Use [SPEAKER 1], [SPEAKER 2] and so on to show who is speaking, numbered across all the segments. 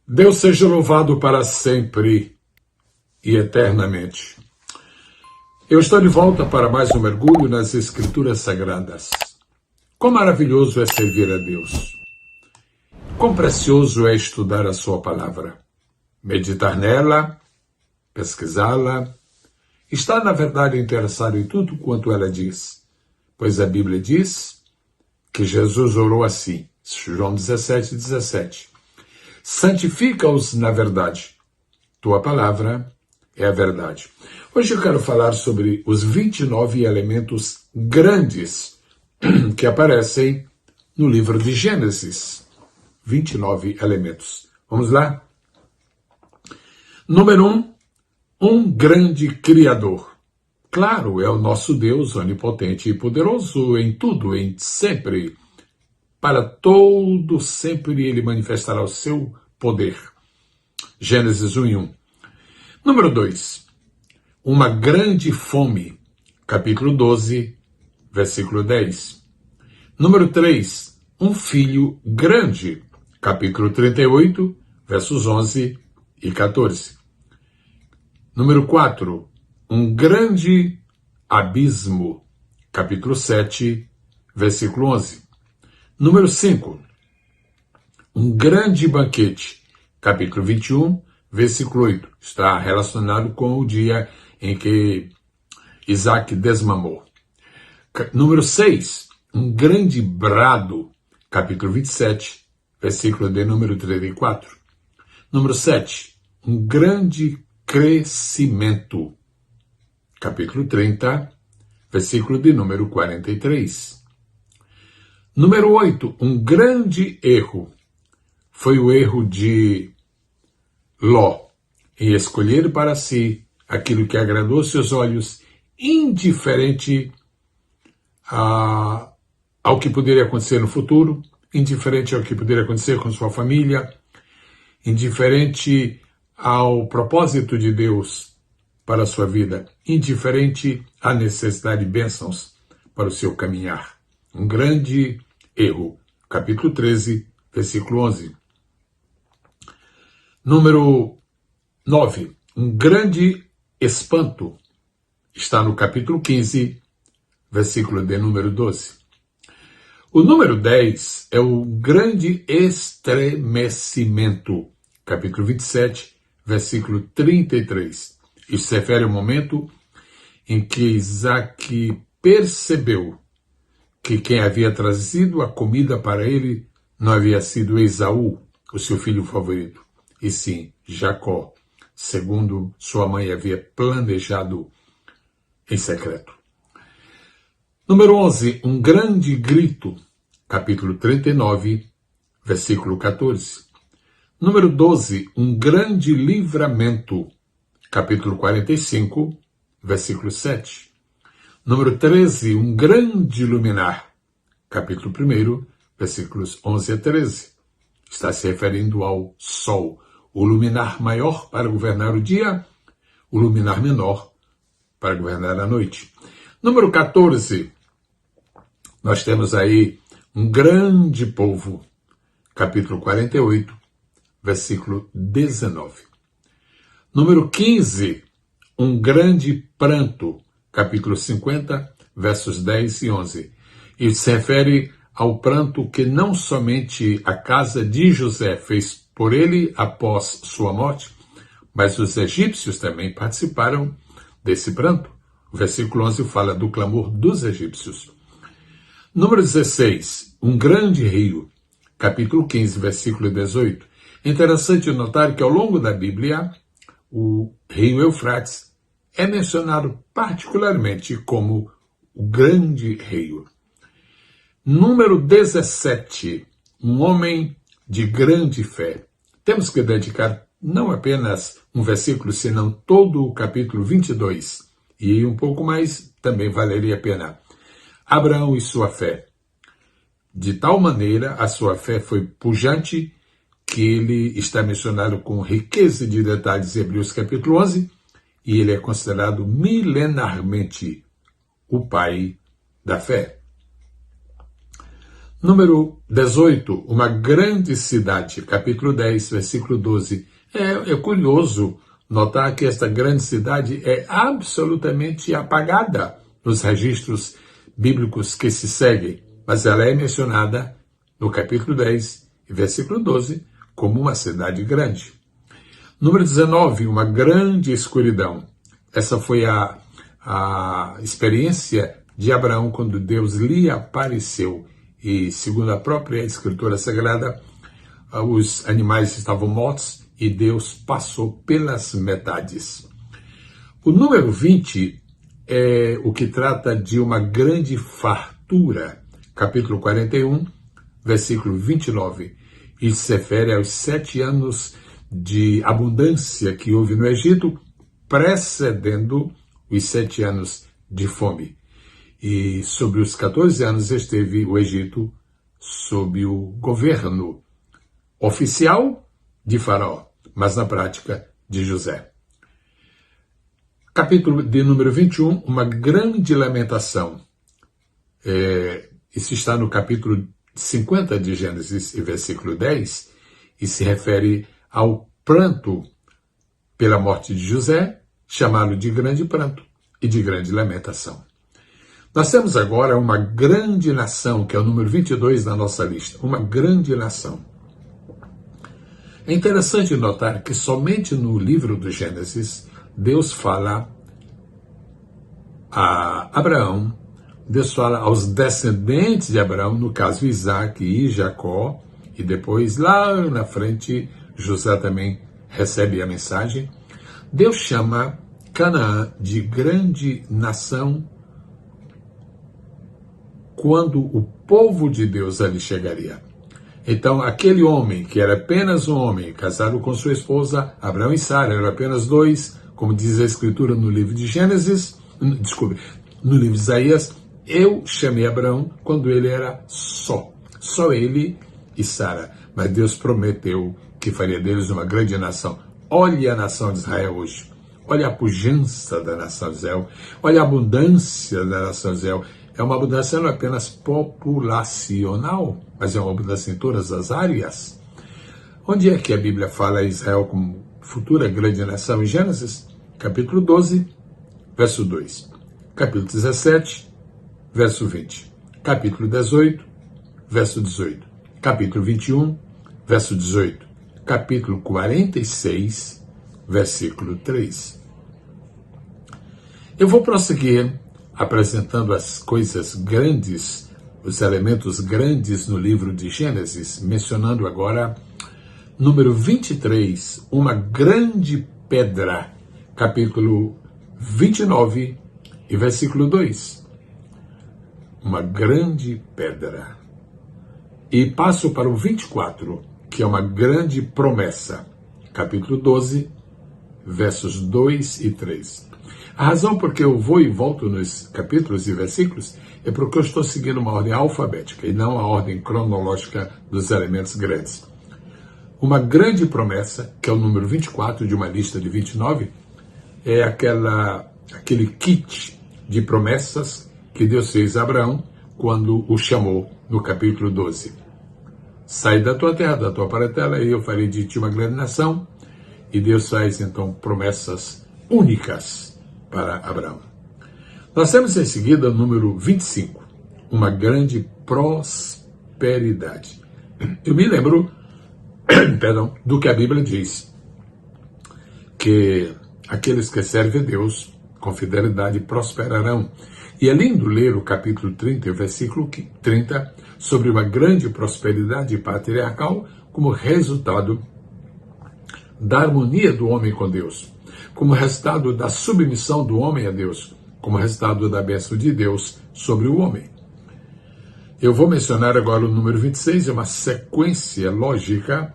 [SPEAKER 1] Deus seja louvado para sempre e eternamente. Eu estou de volta para mais um mergulho nas Escrituras Sagradas. Quão maravilhoso é servir a Deus. Quão precioso é estudar a sua palavra. Meditar nela, pesquisá-la, estar na verdade interessado em tudo quanto ela diz. Pois a Bíblia diz que Jesus orou assim, João 17:17. Santifica-os na verdade. Tua palavra é a verdade. Hoje eu quero falar sobre os 29 elementos grandes que aparecem no livro de Gênesis. 29 elementos. Vamos lá? Número 1. Um grande Criador. Claro, é o nosso Deus onipotente e poderoso em tudo, em sempre. Para todo sempre ele manifestará o seu poder. Gênesis 1:1. Número 2. Uma grande fome. Capítulo 12, versículo 10. Número 3. Um filho grande. Capítulo 38, versos 11 e 14. Número 4. Um grande abismo. Capítulo 7, versículo 11. Número 5. Um grande banquete. Capítulo 21, versículo 8. Está relacionado com o dia em que Isaac desmamou. Número 6. Um grande brado. Capítulo 27, versículo de número 34. Número 7. Um grande crescimento. Capítulo 30, versículo de número 43. Número 8, um grande erro. Foi o erro de Ló, em escolher para si aquilo que agradou seus olhos, indiferente ao que poderia acontecer no futuro, indiferente ao que poderia acontecer com sua família, indiferente ao propósito de Deus para a sua vida, indiferente à necessidade de bênçãos para o seu caminhar. Um grande erro. Capítulo 13, versículo 11. Número 9. Um grande espanto. Está no capítulo 15, versículo de número 12. O número 10 é o grande estremecimento. Capítulo 27, versículo 33. Isso se refere ao momento em que Isaac percebeu que quem havia trazido a comida para ele não havia sido Esaú, o seu filho favorito, e sim Jacó, segundo sua mãe havia planejado em secreto. Número 11, um grande grito, capítulo 39, versículo 14. Número 12, um grande livramento, capítulo 45, versículo 7. Número 13, um grande luminar, capítulo 1, versículos 11 a 13. Está se referindo ao sol, o luminar maior para governar o dia, o luminar menor para governar a noite. Número 14, nós temos aí um grande povo, capítulo 48, versículo 19. Número 15, um grande pranto, capítulo 50, versos 10 e 11. Isso se refere ao pranto que não somente a casa de José fez por ele após sua morte, mas os egípcios também participaram desse pranto. O versículo 11 fala do clamor dos egípcios. Número 16, um grande rio, capítulo 15, versículo 18. É interessante notar que ao longo da Bíblia, o rio Eufrates é mencionado particularmente como o grande rio. Número 17, um homem de grande fé. Temos que dedicar não apenas um versículo, senão todo o capítulo 22, e um pouco mais também valeria a pena. Abraão e sua fé. De tal maneira, a sua fé foi pujante que ele está mencionado com riqueza de detalhes em Hebreus capítulo 11, e ele é considerado milenarmente o pai da fé. Número 18, uma grande cidade, capítulo 10, versículo 12. É curioso notar que esta grande cidade é absolutamente apagada nos registros bíblicos que se seguem, mas ela é mencionada no capítulo 10, versículo 12, como uma cidade grande. Número 19, uma grande escuridão. Essa foi a experiência de Abraão quando Deus lhe apareceu. E, segundo a própria Escritura Sagrada, os animais estavam mortos e Deus passou pelas metades. O número 20 é o que trata de uma grande fartura. Capítulo 41, versículo 29. Isso se refere aos 7 anos de abundância que houve no Egito, precedendo os 7 anos de fome. E sobre os 14 anos esteve o Egito sob o governo oficial de Faraó, mas na prática de José. Capítulo de número 21, uma grande lamentação. Isso está no capítulo 50 de Gênesis, versículo 10, e se refere ao pranto pela morte de José, chamado de grande pranto e de grande lamentação. Nós temos agora uma grande nação, que é o número 22 da nossa lista, uma grande nação. É interessante notar que somente no livro do Gênesis, Deus fala a Abraão, Deus fala aos descendentes de Abraão, no caso Isaac e Jacó, e depois lá na frente José também recebe a mensagem. Deus chama Canaã de grande nação quando o povo de Deus ali chegaria. Então, aquele homem, que era apenas um homem, casado com sua esposa, Abraão e Sara, eram apenas dois, como diz a Escritura no livro de Gênesis, no livro de Isaías, eu chamei Abraão quando ele era só ele e Sara. Mas Deus prometeu que faria deles uma grande nação. Olhe a nação de Israel hoje. Olha a pujança da nação de Israel. Olha a abundância da nação de Israel. É uma abundância não apenas populacional, mas é uma abundância em todas as áreas. Onde é que a Bíblia fala Israel como futura grande nação? Em Gênesis, capítulo 12, verso 2. Capítulo 17, verso 20. Capítulo 18, verso 18. Capítulo 21, verso 18. Capítulo 46, versículo 3. Eu vou prosseguir apresentando as coisas grandes, os elementos grandes no livro de Gênesis, mencionando agora número 23, uma grande pedra, capítulo 29 e versículo 2. Uma grande pedra. E passo para o 24, que é uma grande promessa, capítulo 12, versos 2 e 3. A razão por que eu vou e volto nos capítulos e versículos é porque eu estou seguindo uma ordem alfabética e não a ordem cronológica dos elementos grandes. Uma grande promessa, que é o número 24 de uma lista de 29, é aquele kit de promessas que Deus fez a Abraão quando o chamou no capítulo 12. Sai da tua terra, da tua parentela, e eu farei de ti uma grande nação. E Deus faz então promessas únicas para Abraão. Nós temos em seguida o número 25, uma grande prosperidade. Eu me lembro, do que a Bíblia diz, que aqueles que servem a Deus com fidelidade prosperarão. E é lindo ler o capítulo 30, versículo 30, sobre uma grande prosperidade patriarcal como resultado da harmonia do homem com Deus, como resultado da submissão do homem a Deus, como resultado da bênção de Deus sobre o homem. Eu vou mencionar agora o número 26, é uma sequência lógica,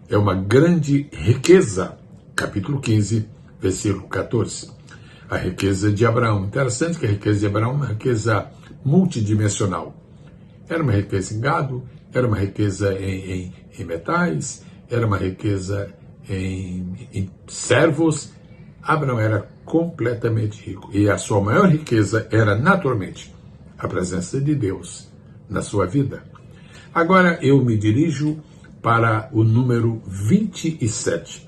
[SPEAKER 1] é uma grande riqueza, capítulo 15, versículo 14. A riqueza de Abraão. Interessante que a riqueza de Abraão é uma riqueza multidimensional. Era uma riqueza em gado, era uma riqueza em metais, era uma riqueza em servos. Abraão era completamente rico. E a sua maior riqueza era, naturalmente, a presença de Deus na sua vida. Agora eu me dirijo para o número 27.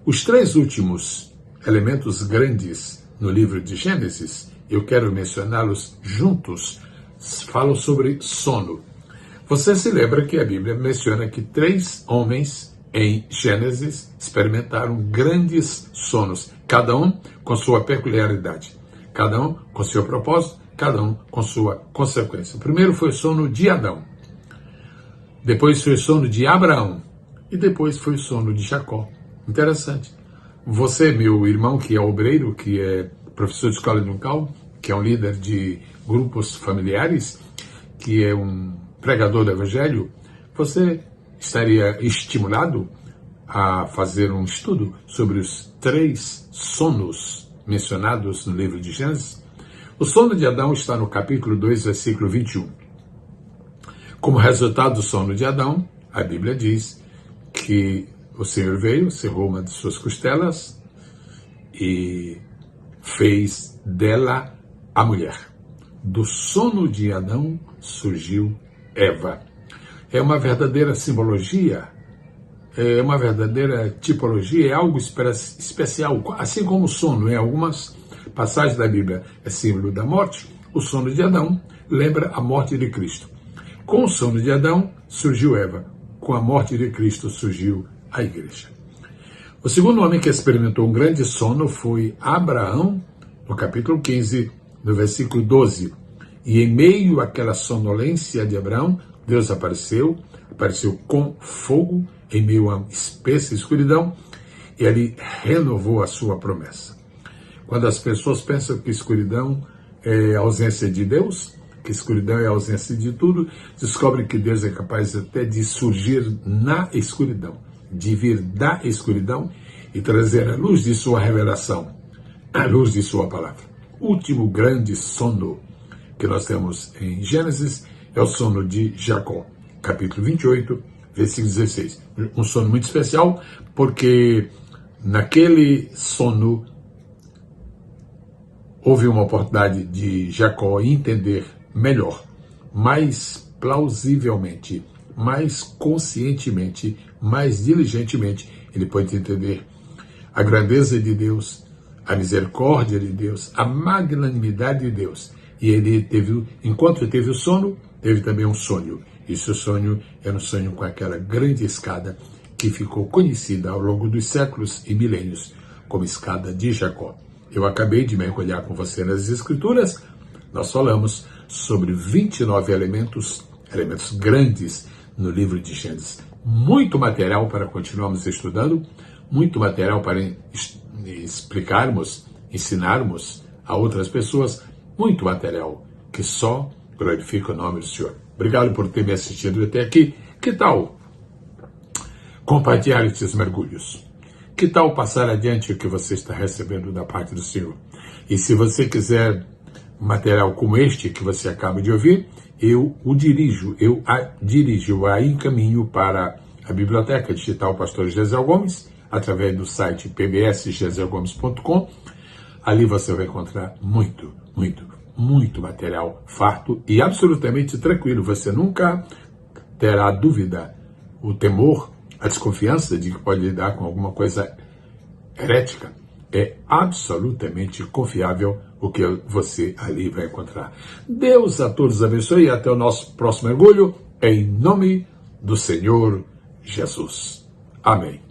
[SPEAKER 1] Os três últimos elementos grandes no livro de Gênesis, eu quero mencioná-los juntos, falam sobre sono. Você se lembra que a Bíblia menciona que 3 homens em Gênesis experimentaram grandes sonos, cada um com sua peculiaridade, cada um com seu propósito, cada um com sua consequência. O primeiro foi o sono de Adão, depois foi o sono de Abraão e depois foi o sono de Jacó. Interessante. Você, meu irmão, que é obreiro, que é professor de escola dominical, que é um líder de grupos familiares, que é um pregador do Evangelho, você estaria estimulado a fazer um estudo sobre os 3 sonos mencionados no livro de Gênesis? O sono de Adão está no capítulo 2, versículo 21. Como resultado do sono de Adão, a Bíblia diz que o Senhor veio, cerrou uma de suas costelas e fez dela a mulher. Do sono de Adão surgiu Eva. É uma verdadeira simbologia, é uma verdadeira tipologia, é algo especial. Assim como o sono, em algumas passagens da Bíblia, é símbolo da morte, o sono de Adão lembra a morte de Cristo. Com o sono de Adão surgiu Eva, com a morte de Cristo surgiu a igreja. O segundo homem que experimentou um grande sono foi Abraão, no capítulo 15, no versículo 12. E em meio àquela sonolência de Abraão, Deus apareceu com fogo em meio a uma espessa escuridão, e ali renovou a sua promessa. Quando as pessoas pensam que escuridão é a ausência de Deus, que escuridão é a ausência de tudo, descobrem que Deus é capaz até de surgir na escuridão, de vir da escuridão e trazer a luz de sua revelação, a luz de sua palavra. O último grande sono que nós temos em Gênesis é o sono de Jacó, capítulo 28, versículo 16. Um sono muito especial, porque naquele sono houve uma oportunidade de Jacó entender melhor, mais plausivelmente, mais conscientemente, mais diligentemente, ele pode entender a grandeza de Deus, a misericórdia de Deus, a magnanimidade de Deus. E ele teve, enquanto teve o sono, teve também um sonho. E seu sonho era um sonho com aquela grande escada que ficou conhecida ao longo dos séculos e milênios como escada de Jacó. Eu acabei de mergulhar com você nas Escrituras. Nós falamos sobre 29 elementos grandes no livro de Gênesis. Muito material para continuarmos estudando, muito material para explicarmos, ensinarmos a outras pessoas, muito material que só glorifica o nome do Senhor. Obrigado por ter me assistido até aqui. Que tal compartilhar esses mergulhos? Que tal passar adiante o que você está recebendo da parte do Senhor? E se você quiser material como este que você acaba de ouvir, eu a encaminho para a Biblioteca Digital Pastor Gesiel Gomes, através do site pbsgesielgomes.com. Ali você vai encontrar muito material farto e absolutamente tranquilo. Você nunca terá dúvida, o temor, a desconfiança de que pode lidar com alguma coisa herética. É absolutamente confiável o que você ali vai encontrar. Deus a todos abençoe e até o nosso próximo mergulho, em nome do Senhor Jesus. Amém.